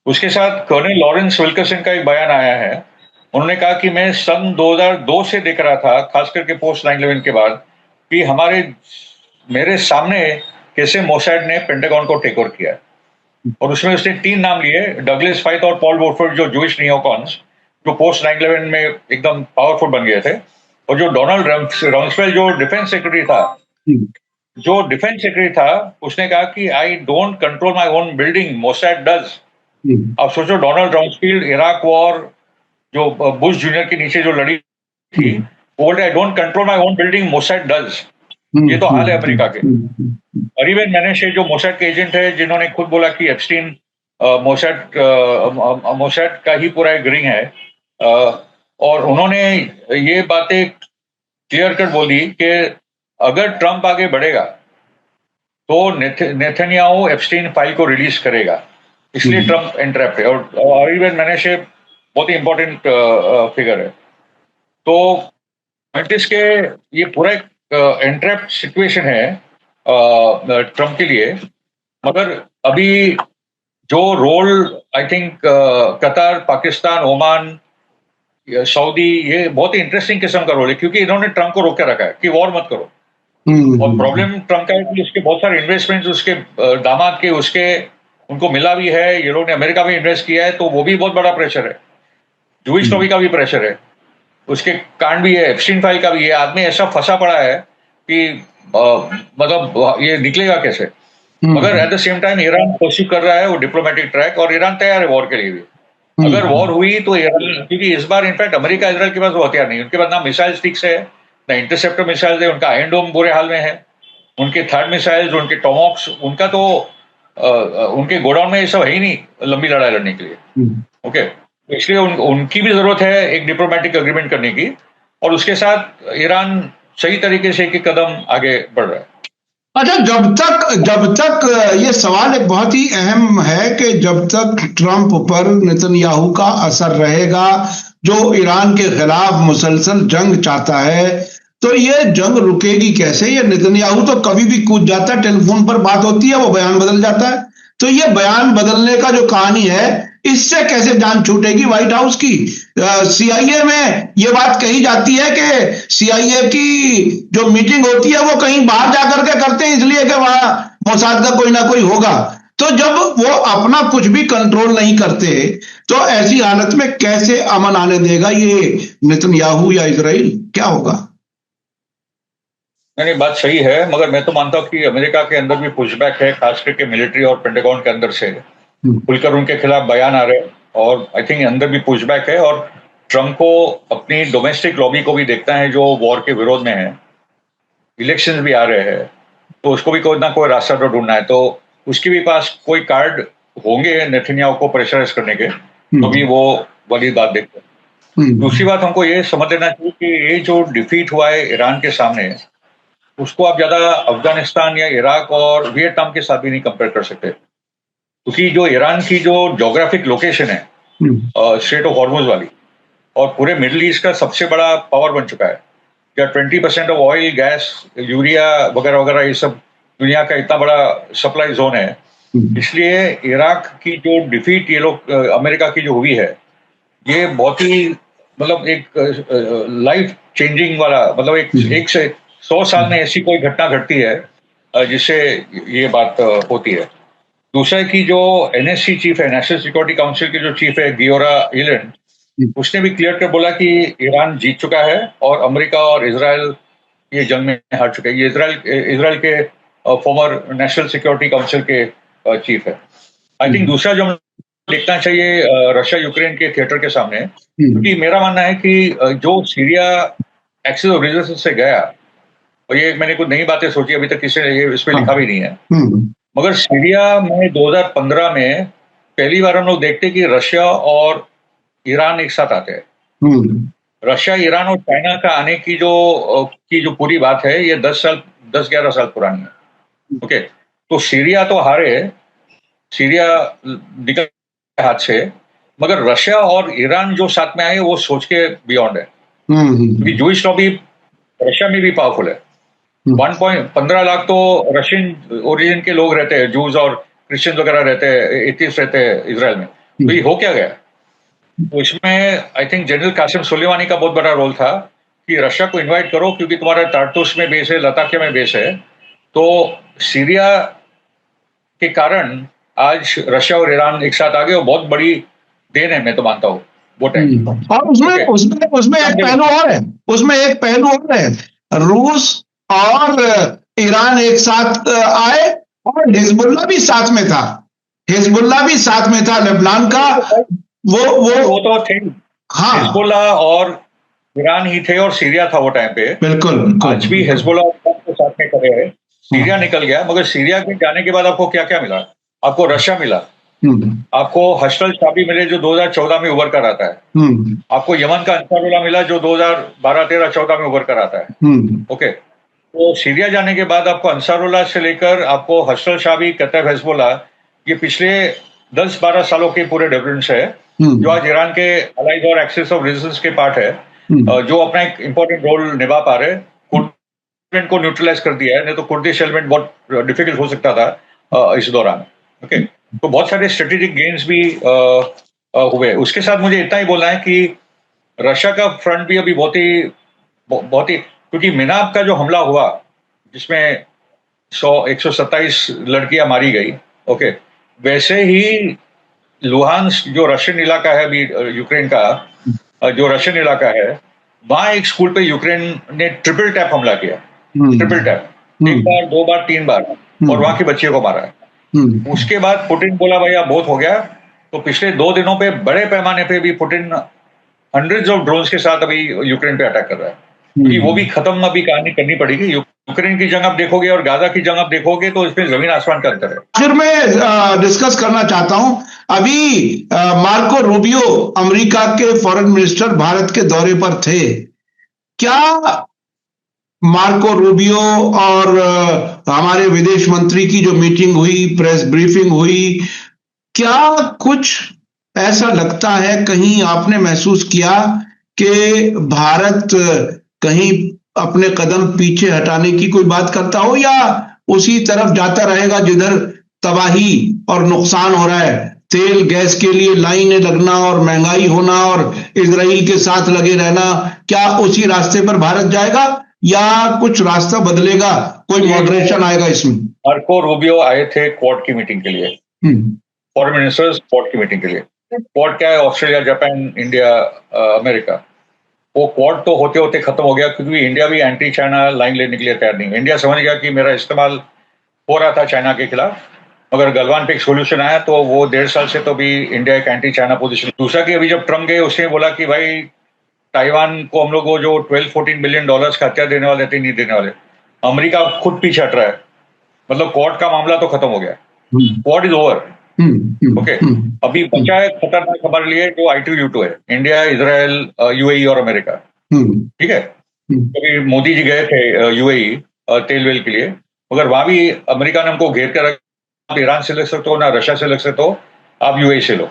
उसके साथ कर्नल लॉरेंस विल्करसन का एक बयान आया है, उन्होंने कहा कि मैं सन 2002 से देख रहा था, खास करके पोस्ट 9/11 के बाद, कि मेरे सामने कैसे मोसाद ने पेंटागन को टेक ओवर किया। और उसमें उसने 3 नाम लिए, डगलस फाइथ और पॉल वोटफोर्ड, जो जूइश नियोकॉन्स, जो पोस्ट 9/11 में एकदम पावरफुल बन गए थे, और जो डोनाल्ड रम्सफेल्ड जो डिफेंस सेक्रेटरी था, उसने कहा कि I don't control my own building, Mossad does. अब सोचो, डोनाल्ड रम्सफेल्ड इराक वॉर जो बुश जूनियर के नीचे जो लड़ी थी, बोल्ड I don't control my own building, Mossad does. ये तो हाल है अमेरिका के। अरीबन मैनेशे जो मोसाद के एजेंट है, जिन्होंने खुद बोला कि एप्स्टीन मोसाद का ही पूरा एक रिंग है, और उन्होंने ये बातें क्लियर कट बोल दी कि अगर ट्रंप आगे बढ़ेगा तो नेथन्याहू एप्स्टीन फाइल को रिलीज करेगा, इसलिए ट्रंप एंट्रैप्ड है। और अरीबन मैनेशे बहुत ही इंपॉर्टेंट फिगर है। तो साइंटिस्ट के ये पूरा एक एंट्रैप्ड सिचुएशन है ट्रंप के लिए। मगर अभी जो role I think Qatar, Pakistan, Oman, Saudi, ये बहुत ही इंटरेस्टिंग किस्म का रोल है, क्योंकि इन्होंने ट्रंप को रोक के रखा है कि वॉर मत करो। और प्रॉब्लम ट्रंप का है कि उसके बहुत सारे इन्वेस्टमेंट्स उसके दामाद के, उसके उनको मिला भी है, ये लोग ने अमेरिका में इन्वेस्ट किया है, तो वो भी बहुत बड़ा प्रेशर है। जूइश लॉबी का भी प्रेशर है, उसके कांड भी है, एप्स्टीन फाइल का भी है। आदमी ऐसा फंसा पड़ा है कि मतलब ये निकलेगा कैसे। मगर at the same time Iran कोशिश कर रहा है वो डिप्लोमेटिक ट्रैक, और ईरान तैयार है वॉर के लिए भी। अगर वॉर हुई तो ईरान, क्योंकि इस बार इनफैक्ट अमेरिका इजराइल के पास वो हथियार नहीं, उनके पास ना मिसाइल स्टिक्स है, ना इंटरसेप्टर मिसाइल है, उनका आयरन डोम बुरे हाल में है, उनके थर्ड मिसाइल्स, उनके टॉमॉक्स, उनका तो उनके गोडाउन में ये सब है ही नहीं लंबी लड़ाई लड़ने के लिए। ओके, तो इसलिए उनकी भी जरूरत है एक डिप्लोमेटिक एग्रीमेंट करने की, और उसके साथ ईरान सही तरीके से एक कदम आगे बढ़ रहा है। अच्छा, जब तक ये सवाल एक बहुत ही अहम है कि जब तक ट्रंप पर नेतन्याहू का असर रहेगा, जो ईरान के खिलाफ मुसलसल जंग चाहता है, तो ये जंग रुकेगी कैसे। ये नेतन्याहू तो कभी भी कूद जाता है, टेलीफोन पर बात होती है वो बयान बदल जाता है। तो ये बयान बदलने का जो कहानी है, इससे कैसे जान छूटेगी व्हाइट हाउस की। सीआईए में ये बात कही जाती है कि सीआईए की जो मीटिंग होती है वो कहीं बाहर जाकर के करते हैं, इसलिए कि वहां मोसाद का कोई ना कोई होगा। तो जब वो अपना कुछ भी कंट्रोल नहीं करते, तो ऐसी हालत में कैसे अमन आने देगा ये नेतन्याहू या इजराइल, क्या होगा। नहीं, बात सही है, मगर मैं तो मानता हूं कि अमेरिका के अंदर भी पुशबैक है, खास करके मिलिट्री और पेंटागन के अंदर से खुलकर उनके खिलाफ बयान आ रहे हैं, और आई थिंक अंदर भी पुशबैक है। और ट्रंप को अपनी डोमेस्टिक लॉबी को भी देखना है जो वॉर के विरोध में है, इलेक्शंस भी आ रहे हैं, तो उसको भी कोई ना कोई रास्ता तो ढूंढना है। तो उसके भी पास कोई कार्ड होंगे नेतन्याहू को प्रेशराइज करने के, तो भी वो वाली बात देखते हैं। दूसरी बात हमको ये समझ लेना चाहिए कि ये जो डिफीट हुआ है ईरान के सामने, उसको आप ज्यादा अफगानिस्तान या इराक और वियतनाम के साथ भी नहीं कंपेयर कर सकते, क्योंकि जो ईरान की जो ज्योग्राफिक लोकेशन है स्ट्रेट ऑफ हॉर्मुज वाली, और पूरे मिडिल ईस्ट का सबसे बड़ा पावर बन चुका है, या 20% ऑफ ऑयल, गैस, यूरिया वगैरह वगैरह, ये सब दुनिया का इतना बड़ा सप्लाई जोन है। इसलिए इराक की जो डिफीट ये लोग अमेरिका की जो हुई है, ये बहुत ही मतलब एक लाइफ चेंजिंग वाला, मतलब एक से 100 साल में ऐसी कोई घटना घटती है जिससे ये बात होती है। दूसरा कि जो एनएससी चीफ है, नेशनल सिक्योरिटी काउंसिल के जो चीफ है गियोरा इलन, उसने भी क्लियर कर बोला कि ईरान जीत चुका है और अमेरिका और इजराइल ये जंग में हार चुके हैं। ये इजराइल के फॉर्मर नेशनल सिक्योरिटी काउंसिल के चीफ है। आई थिंक दूसरा जो देखना चाहिए रशिया यूक्रेन के थिएटर के सामने, क्योंकि मेरा मानना है कि जो सीरिया एक्सिस ऑफ रेजिस्टेंस से गया, और ये मैंने कुछ नई बातें सोची, अभी तक किसी ने ये इस पर लिखा भी नहीं है, मगर सीरिया में 2015 में पहली बार हम लोग देखते कि रशिया और ईरान एक साथ आते हैं। रशिया, ईरान और चाइना का आने की जो पूरी बात है, ये 10-11 साल पुरानी है। ओके, तो सीरिया तो हारे, सीरिया निकल हाथ से, मगर रशिया और ईरान जो साथ में आए वो सोच के बियॉन्ड है, क्योंकि जूइश लॉबी रशिया में भी पावरफुल है। 1.15 लाख तो रशियन ओरिजिन के लोग रहते हैं, जूज और क्रिश्चियन वगैरह रहते हैं, एथियस्ट रहते हैं इजराइल में। तो ये हो क्या गया, तो इसमें I think general Qasim Suleimani का बहुत बड़ा रोल था कि रशिया को इनवाइट करो, क्योंकि तुम्हारा टार्टुस में बेस है, लताकिया में बेस है। तो सीरिया के कारण आज रशिया और ईरान एक साथ आ गए, और बहुत बड़ी देन है, मैं तो मानता हूँ वो टाइम। और उसमें एक पहलू और है, उसमें एक पहलू और है, रूस और ईरान एक साथ आए, और हिजबुल्ला भी साथ में था, लेबनान का वो तो थे। हाँ, हिजबुल्ला और ईरान ही थे और सीरिया था वो टाइम पे। बिल्कुल आज भी हिजबुल्लाह के साथ में खड़े हैं। सीरिया निकल गया, मगर सीरिया के जाने के बाद आपको क्या क्या मिला? आपको रशिया मिला, आपको हशरल शाबी मिले जो 2014 में उभर कर आता है, आपको यमन का अंसारुल्लाह मिला जो 2012, 13, 14 में उभर कर आता है। ओके, तो सीरिया जाने के बाद आपको अंसारुल्लाह से लेकर आपको हशरल शाबी, कतैब हिजबुल्लाह, ये पिछले 10-12 सालों के पूरे डेवलपमेंट्स है जो आज ईरान के अलाइज और एक्सिस ऑफ रेजिस्टेंस के पार्ट है, जो अपना एक इंपॉर्टेंट रोल निभा पा रहे। कुर्द को न्यूट्रलाइज कर दिया है, नहीं तो कुर्दिश एलिमेंट बहुत डिफिकल्ट हो सकता था इस दौरान। ओके, तो बहुत सारे स्ट्रेटेजिक गेन्स भी हुए। उसके साथ मुझे इतना ही बोलना है कि रशिया का फ्रंट भी अभी बहुत ही, क्योंकि मिनाब का जो हमला हुआ जिसमें 127 लड़कियां मारी गई, ओके, वैसे ही लुहांस्क जो रशियन इलाका है अभी यूक्रेन का, जो रशियन इलाका है, वहां एक स्कूल पे यूक्रेन ने ट्रिपल टैप हमला किया। ट्रिपल टैप, 1 बार, 2 बार, 3 बार, और वहां की बच्चियों को मारा है। उसके बाद पुतिन बोला भाई अब बहुत हो गया, तो पिछले 2 दिनों पे बड़े पैमाने पे भी पुतिन हंड्रेड्स ऑफ ड्रोन्स के साथ अभी यूक्रेन पे अटैक कर रहा है, क्योंकि वो भी खत्म अभी कहानी करनी पड़ेगी। यूक्रेन की जंग आप देखोगे और गाजा की जंग आप देखोगे तो इसमें जमीन आसमान का अंतर है। आखिर मैं डिस्कस करना चाहता हूं, अभी मार्को रूबियो अमेरिका के फॉरेन मिनिस्टर भारत के दौरे पर थे। क्या मार्को रूबियो और हमारे विदेश मंत्री की जो मीटिंग हुई, प्रेस ब्रीफिंग हुई, क्या कुछ ऐसा लगता है, कहीं आपने महसूस किया कि भारत कहीं अपने कदम पीछे हटाने की कोई बात करता हो, या उसी तरफ जाता रहेगा जिधर तबाही और नुकसान हो रहा है? तेल गैस के लिए लाइनें लगना और महंगाई होना और इजराइल के साथ लगे रहना, क्या उसी रास्ते पर भारत जाएगा या कुछ रास्ता बदलेगा, कोई मॉडरेशन आएगा इसमें? मार्को रूबियो आए थे क्वाड की मीटिंग के लिए, फॉरेन मिनिस्टर्स क्वाड की मीटिंग के लिए। क्वाड क्या है? Australia, Japan, India, America. वो क्वाड तो होते होते खत्म हो गया, क्योंकि इंडिया भी एंटी चाइना लाइन लेने के लिए तैयार नहीं है। इंडिया समझ गया कि मेरा इस्तेमाल हो रहा था चाइना के खिलाफ, मगर गलवान पे एक सोल्यूशन आया, तो वो 1.5 साल से तो भी इंडिया एक एंटी चाइना पोजीशन। दूसरा कि अभी जब ट्रम्प गए, उसने बोला कि भाई ताइवान को हम लोग को जो $12-14 बिलियन का हथियार देने वाले थे, नहीं देने वाले। अमेरिका खुद पीछे हट रहा है, मतलब क्वाड का मामला तो खत्म हो गया, क्वाड इज ओवर। ओके, अभी बचा है खतरनाक हमारे लिए जो I2U2 है, इंडिया, इजराइल, यूएई और अमेरिका। ठीक है, क्योंकि मोदी जी गए थे यूएई तेल वेल के लिए, मगर वहां भी अमेरिका ने हमको घेर कर, आप ईरान से लग सकते हो ना रशिया से लग सकते हो, आप यूएई से लो।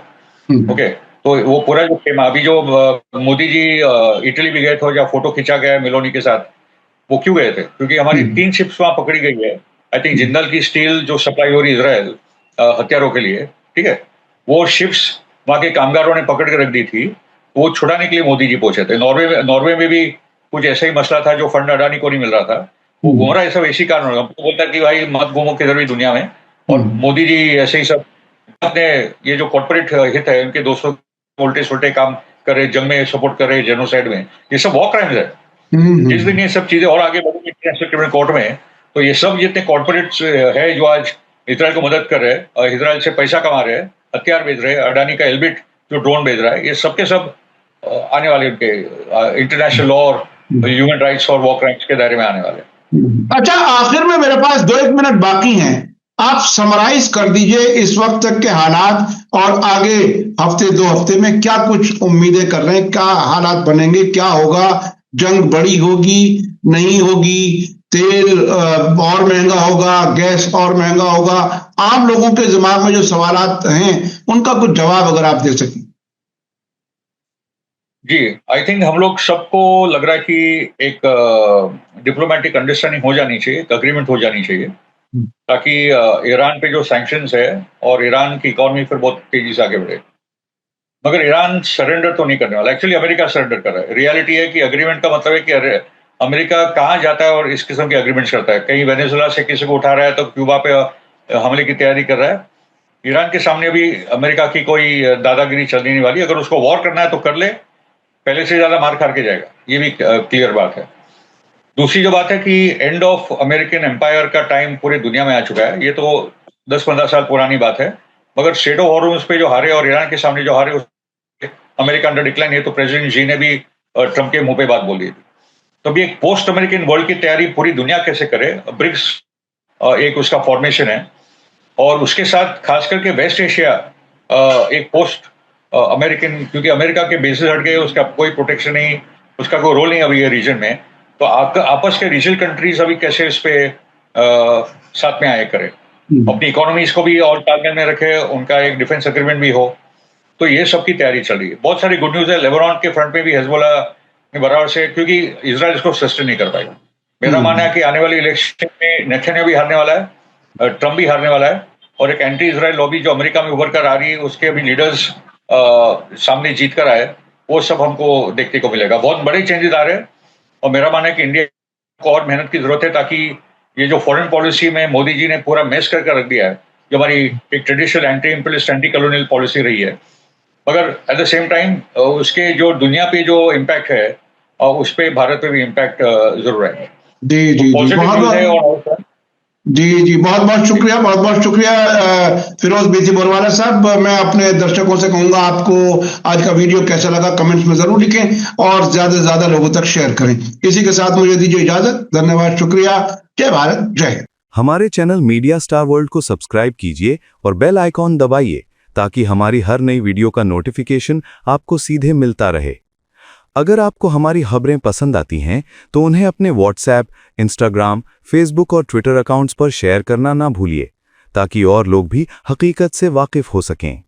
ओके, तो वो पूरा जो खेमा, अभी जो मोदी जी इटली भी गए थे, जहाँ फोटो खींचा गया मेलोनी के साथ, वो क्यों गए थे? क्योंकि हमारी 3 शिप्स वहां पकड़ी गई है। आई थिंक जिंदल की स्टील जो सप्लाई हो रही इजराइल हथियारों के लिए, ठीक है, वो शिप्स वहां के कामगारों ने पकड़ के रख दी थी, वो छुड़ाने के लिए मोदी जी पहुंचे थे। नॉर्वे में भी कुछ ऐसा ही मसला था, जो फंड अडानी को नहीं मिल रहा था, वो घूम रहा है। सब इसी कारण होगा, हमको बोलता कि भाई मत घूमो किधर भी दुनिया में, और मोदी जी ऐसे ही सब अपने ये जो कॉर्पोरेट हित है उनके दोस्तों उल्टे सुल्टे काम कर रहे, जंग में सपोर्ट कर रहे, जेनोसाइड में, ये सब वॉर क्राइम्स है। जिस दिन ये सब चीजें और आगे बढ़ेंगी इंटरनेशनल क्रिमिनल कोर्ट में, तो ये सब जितने कॉर्पोरेट्स है जो आज इजराइल को मदद कर रहे हैं और इजराइल से पैसा कमा रहे हैं, हथियार भेज रहे हैं, अडानी का एल्बिट जो ड्रोन भेज रहा है, ये सबके सब आने वाले उनके इंटरनेशनल लॉ और ह्यूमन राइट्स और वॉर क्राइम्स के दायरे में आने वाले। अच्छा, आखिर में मेरे पास 2-1 मिनट बाकी हैं, आप समराइज कर दीजिए इस वक्त तक के हालात, और आगे हफ्ते 2 हफ्ते में क्या कुछ उम्मीदें कर रहे हैं, क्या हालात बनेंगे, क्या होगा? जंग बड़ी होगी, नहीं होगी? तेल और महंगा होगा, गैस और महंगा होगा? आम लोगों के दिमाग में जो सवालात हैं, उनका कुछ जवाब अगर आप दे सकें। जी, आई थिंक हम लोग सबको लग रहा है कि एक डिप्लोमेटिक अंडरस्टैंडिंग हो जानी चाहिए, एक अग्रीमेंट हो जानी चाहिए, ताकि ईरान पे जो सैंक्शंस है और ईरान की इकोनॉमी फिर बहुत तेजी से आगे बढ़े। मगर ईरान सरेंडर तो नहीं करने वाला, एक्चुअली अमेरिका सरेंडर कर रहा है। रियलिटी है कि अग्रीमेंट का मतलब है कि अमेरिका कहाँ जाता है और इस किस्म के अग्रीमेंट्स करता है। कहीं वेनेजुएला से किसी को उठा रहा है तो क्यूबा पे हमले की तैयारी कर रहा है। ईरान के सामने भी अमेरिका की कोई दादागिरी चलने नहीं वाली। अगर उसको वॉर करना है तो कर ले, पहले से ज्यादा मार खा के जाएगा, ये भी क्लियर बात है। दूसरी जो बात है कि एंड ऑफ अमेरिकन एम्पायर का टाइम पूरी दुनिया में आ चुका है। ये तो 10-15 साल पुरानी बात है, मगर स्ट्रेट ऑफ हॉर्मुज़ पे जो हारे और ईरान के सामने जो हारे, अमेरिका अंडर डिक्लाइन है। तो प्रेसिडेंट जी ने भी ट्रंप के मुंह पे बात बोली थी। तो अभी एक पोस्ट अमेरिकन वर्ल्ड की तैयारी पूरी दुनिया कैसे करे, ब्रिक्स एक उसका फॉर्मेशन है, और उसके साथ खास करके वेस्ट एशिया एक पोस्ट अमेरिकन, क्योंकि अमेरिका के बेसिस हट गए, उसका कोई प्रोटेक्शन नहीं, उसका कोई रोल नहीं अभी ये रीजन में। तो आपस के रीजनल कंट्रीज अभी कैसे इस पे साथ में आए करें, अपनी इकोनॉमीज को भी और तालमेल में रखे, उनका एक डिफेंस एग्रीमेंट भी हो। तो ये सब की तैयारी चल रही है। बहुत सारी गुड न्यूज है। लेबनान के फ्रंट में भी हिजबुल्ला ने बराबर से, क्योंकि इजराइल इसको सस्टेन नहीं कर पाएगा। मेरा मानना है कि आने वाली इलेक्शन में नेतन्याहू भी हारने वाला है, ट्रंप भी हारने वाला है, और एक एंटी इजराइल लॉबी जो अमेरिका में उभर कर आ रही है, उसके अभी लीडर्स सामने जीत कर आए, वो सब हमको देखने को मिलेगा। बहुत बड़े चेंजेस आ रहे हैं, और मेरा मानना है कि इंडिया को और मेहनत की जरूरत है, ताकि ये जो फॉरेन पॉलिसी में मोदी जी ने पूरा मेस करके रख दिया है, जो हमारी एक traditional anti imperialist anti colonial policy रही है, मगर एट द सेम टाइम उसके जो दुनिया पे जो इम्पैक्ट है, उस पे भारत पे भी इम्पैक्ट जरूर है। जी जी जी, बहुत बहुत शुक्रिया, बहुत बहुत शुक्रिया फिरोज बीसी बोरवाला साहब। मैं अपने दर्शकों से कहूंगा, आपको आज का वीडियो कैसा लगा कमेंट्स में जरूर लिखें और ज्यादा से ज्यादा लोगों तक शेयर करें। इसी के साथ मुझे दीजिए इजाजत। धन्यवाद, शुक्रिया। जय भारत, जय हिंद। हमारे चैनल मीडिया स्टार वर्ल्ड को सब्सक्राइब कीजिए और बेल आइकॉन दबाइए, ताकि हमारी हर नई वीडियो का नोटिफिकेशन आपको सीधे मिलता रहे। अगर आपको हमारी खबरें पसंद आती हैं तो उन्हें अपने व्हाट्सएप, इंस्टाग्राम, फेसबुक और ट्विटर अकाउंट्स पर शेयर करना ना भूलिए, ताकि और लोग भी हकीकत से वाकिफ हो सकें।